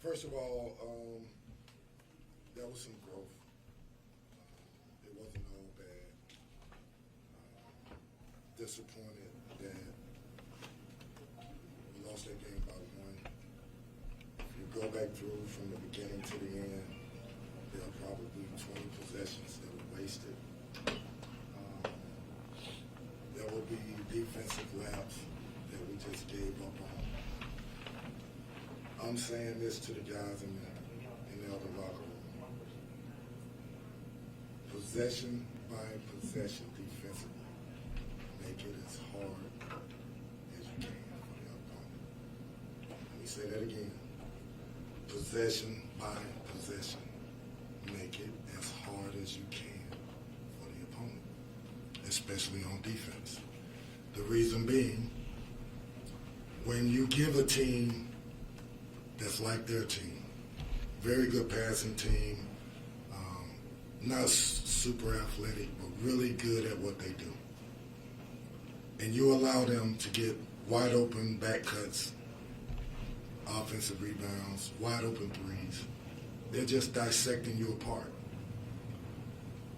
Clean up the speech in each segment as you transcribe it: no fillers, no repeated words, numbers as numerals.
First of all, there was some growth. It wasn't all bad. Disappointed that we lost that game by one. If you go back through from the beginning to the end, there are probably 20 possessions that were wasted. There will be defensive laps that we just gave up on. I'm saying this to the guys in the other locker room. Possession by possession defensively, make it as hard as you can for the opponent. Let me say that again. Possession by possession, make it as hard as you can for the opponent, especially on defense. The reason being, when you give a team that's like their team, very good passing team, not super athletic, but really good at what they do, and you allow them to get wide open back cuts, offensive rebounds, wide open threes, they're just dissecting you apart.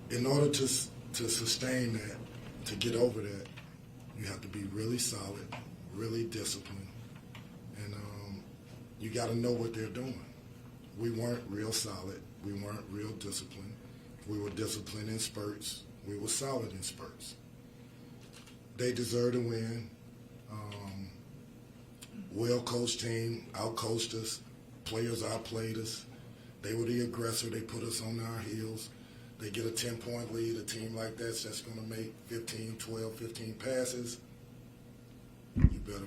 In order to sustain that, to get over that, you have to be really solid, really disciplined, and you got to know what they're doing. We weren't real solid. We weren't real disciplined. We were disciplined in spurts. We were solid in spurts. They deserve to win. Well-coached team, out-coached us. Players outplayed us. They were the aggressor. They put us on our heels. They get a 10-point lead. A team like that's just going to make 15, 12, 15 passes. You better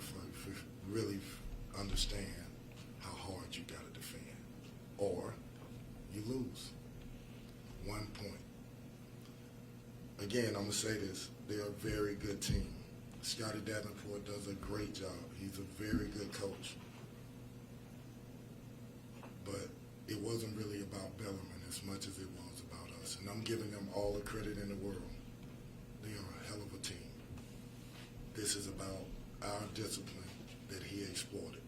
really understand how hard you got to defend, or you lose. 1 point. Again, I'm going to say this. They're a very good team. Scotty Davenport does a great job. He's a very good coach. But it wasn't really about Bellarmine as much as it was about us. And I'm giving them all the credit in the world. They are a hell of a team. This is about our discipline that he exploited.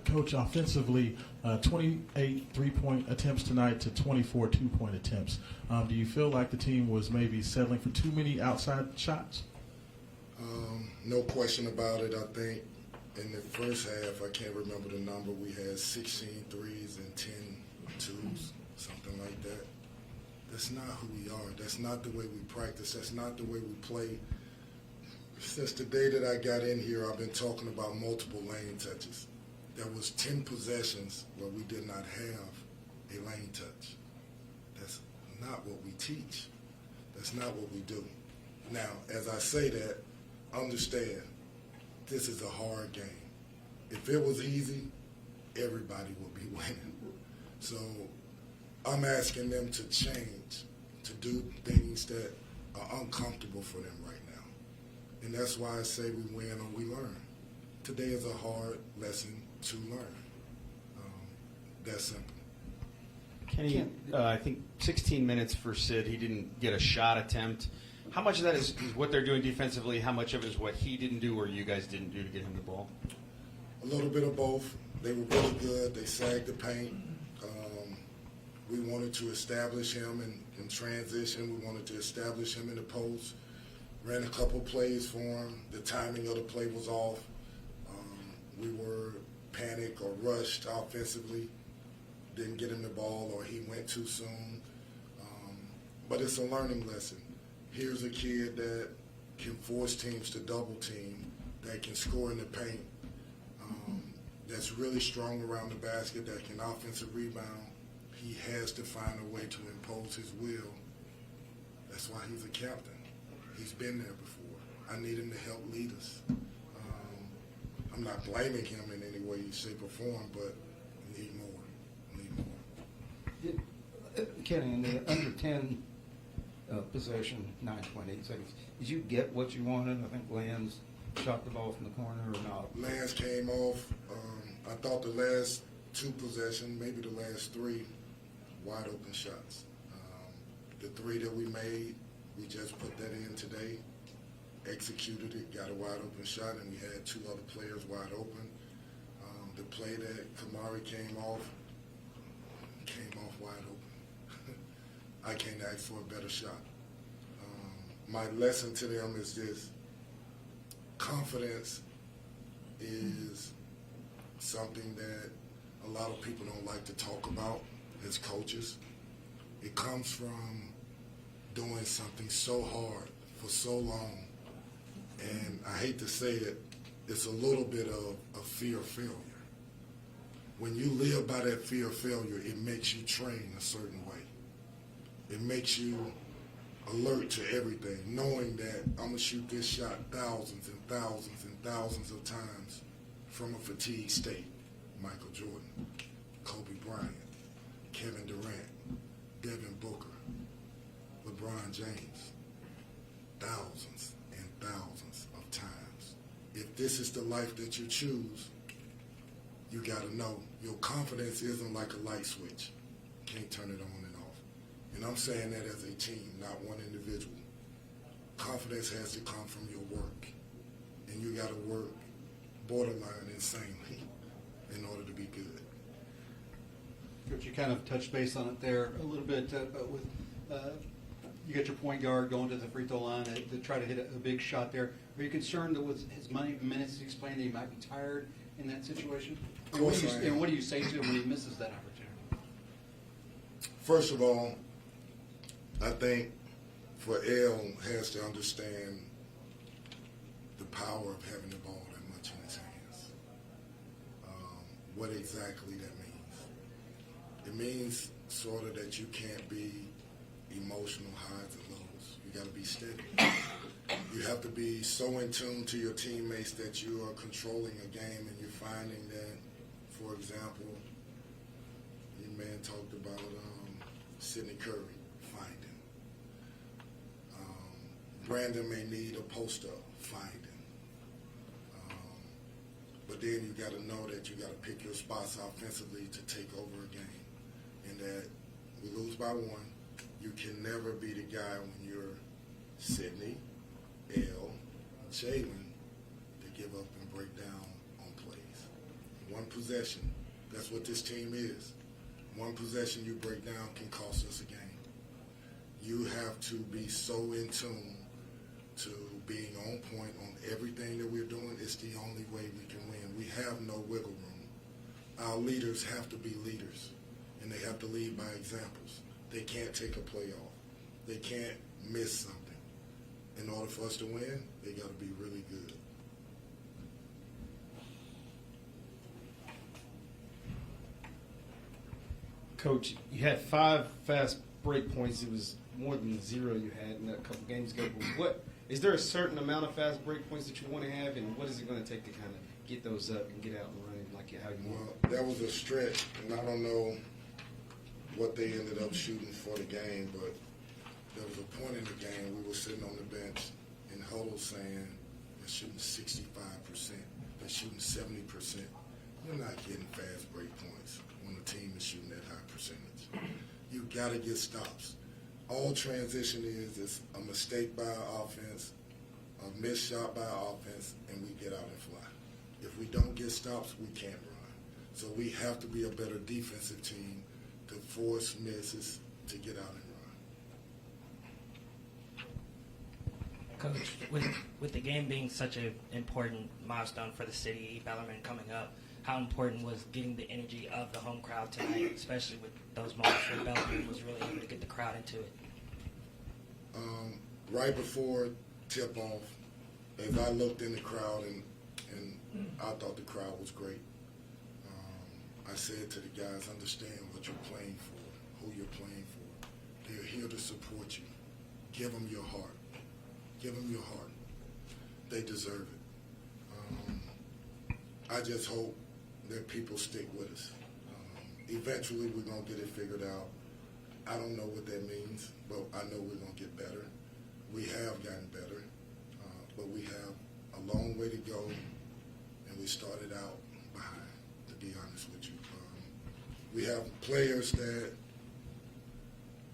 Coach, offensively, 28 three-point attempts tonight to 24 two-point attempts. Do you feel like the team was maybe settling for too many outside shots? No question about it. I think in the first half, I can't remember the number, we had 16 threes and 10 twos, something like that. That's not who we are. That's not the way we practice. That's not the way we play. Since the day that I got in here, I've been talking about multiple lane touches. There was 10 possessions where we did not have a lane touch. That's not what we teach. That's not what we do. Now, as I say that, understand, this is a hard game. If it was easy, everybody would be winning. So I'm asking them to change, to do things that are uncomfortable for them right now. And that's why I say we win or we learn. Today is a hard lesson to learn. That's simple. Kenny, I think 16 minutes for Sid. He didn't get a shot attempt. How much of that is what they're doing defensively? How much of it is what he didn't do or you guys didn't do to get him the ball? A little bit of both. They were really good. They sagged the paint. We wanted to establish him in transition. We wanted to establish him in the post. Ran a couple plays for him. The timing of the play was off. We were panicked or rushed offensively. Didn't get him the ball or he went too soon. But it's a learning lesson. Here's a kid that can force teams to double team, that can score in the paint, that's really strong around the basket, that can offensive rebound. He has to find a way to impose his will. That's why he's a captain. He's been there before. I need him to help lead us. I'm not blaming him in any way, shape, or form, but we need more. Kenny, in the under 10 possession, 9.8 seconds, did you get what you wanted? I think Lance shot the ball from the corner or not? Lance came off. I thought the last two possessions, maybe the last three, wide open shots. The three that we made, We just put that in today, executed it, got a wide open shot, and we had two other players wide open. The play that Kamari came off wide open. I can't ask for a better shot. My lesson to them is this: confidence is something that a lot of people don't like to talk about as coaches. It comes from doing something so hard for so long, and I hate to say it, it's a little bit of a fear of failure. When you live by that fear of failure, it makes you train a certain way. It makes you alert to everything, knowing that I'm going to shoot this shot thousands and thousands and thousands of times from a fatigued state. Michael Jordan, Kobe Bryant, Kevin Durant, Devin Booker, LeBron James, thousands and thousands of times. If this is the life that you choose, you got to know your confidence isn't like a light switch. You can't turn it on and off. And I'm saying that as a team, not one individual. Confidence has to come from your work. And you got to work borderline insanely in order to be good. Coach, you kind of touched base on it there a little bit, but with you got your point guard going to the free throw line to try to hit a big shot there. Are you concerned that with his minutes he's playing that he might be tired in that situation? Of course I am. And what do you say to him when he misses that opportunity? First of all, I think for L has to understand the power of having the ball that much in his hands. What exactly that means. It means sort of that you can't be emotional highs and lows. You got to be steady. You have to be so in tune to your teammates that you are controlling a game and you're finding that, for example, your man talked about Sidney Curry finding. Brandon may need a post-up finding. But then you got to know that you got to pick your spots offensively to take over a game. And that we lose by one, you can never be the guy when you're Sidney, L, Jalen to give up and break down on plays. One possession, that's what this team is. One possession you break down can cost us a game. You have to be so in tune to being on point on everything that we're doing. It's the only way we can win. We have no wiggle room. Our leaders have to be leaders, and they have to lead by examples. They can't take a play off. They can't miss something. In order for us to win, they got to be really good. Coach, you had 5 fast break points. It was more than 0 you had in a couple games ago. But what is there a certain amount of fast break points that you want to have, and what is it going to take to kind of get those up and get out and running like how you want? Well, that was a stretch, and I don't know what they ended up shooting for the game, but there was a point in the game we were sitting on the bench in huddle saying they're shooting 65%, they're shooting 70%. You're not getting fast break points when the team is shooting that high percentage. You got to get stops. All transition is a mistake by our offense, a missed shot by our offense, and we get out and fly. If we don't get stops, we can't run. So we have to be a better defensive team to force misses to get out and run. Coach, with the game being such an important milestone for the city, Bellarmine coming up, how important was getting the energy of the home crowd tonight, especially with those moments where Bellarmine was really able to get the crowd into it? Right before tip-off, as I looked in the crowd, and I thought the crowd was great, I said to the guys, understand what you're playing for, who you're playing for. They're here to support you. Give them your heart. Give them your heart. They deserve it. I just hope that people stick with us. Eventually, we're going to get it figured out. I don't know what that means, but I know we're going to get better. We have gotten better, but we have a long way to go, and we started out behind, to be honest with you. We have players that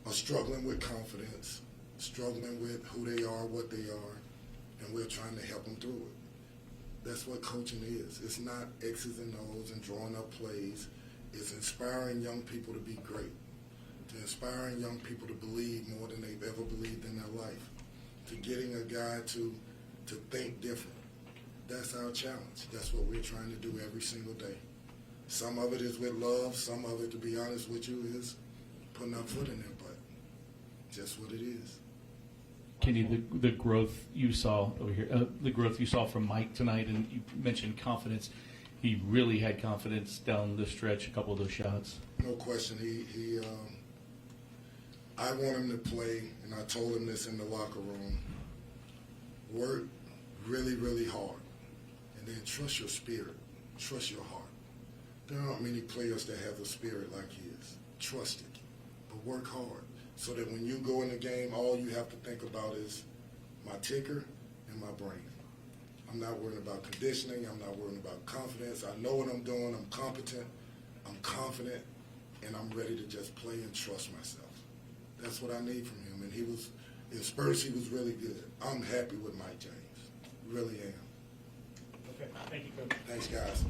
are struggling with confidence. struggling with who they are, what they are, and we're trying to help them through it. That's what coaching is. It's not X's and O's and drawing up plays. It's inspiring young people to be great, to inspiring young people to believe more than they've ever believed in their life, to getting a guy to think different. That's our challenge. That's what we're trying to do every single day. Some of it is with love. Some of it, to be honest with you, is putting our foot in their butt. Just what it is. Kenny, the growth you saw over here, the growth you saw from Mike tonight, and you mentioned confidence. He really had confidence down the stretch, a couple of those shots. No question. I want him to play, and I told him this in the locker room. Work really, really hard, and then trust your spirit, trust your heart. There aren't many players that have a spirit like his. Trust it, but work hard so that when you go in the game, all you have to think about is my ticker and my brain. I'm not worrying about conditioning. I'm not worrying about confidence. I know what I'm doing. I'm competent. I'm confident, and I'm ready to just play and trust myself. That's what I need from him. And in spurts, he was really good. I'm happy with Mike James. Really am. Okay, thank you, Coach. Thanks, guys.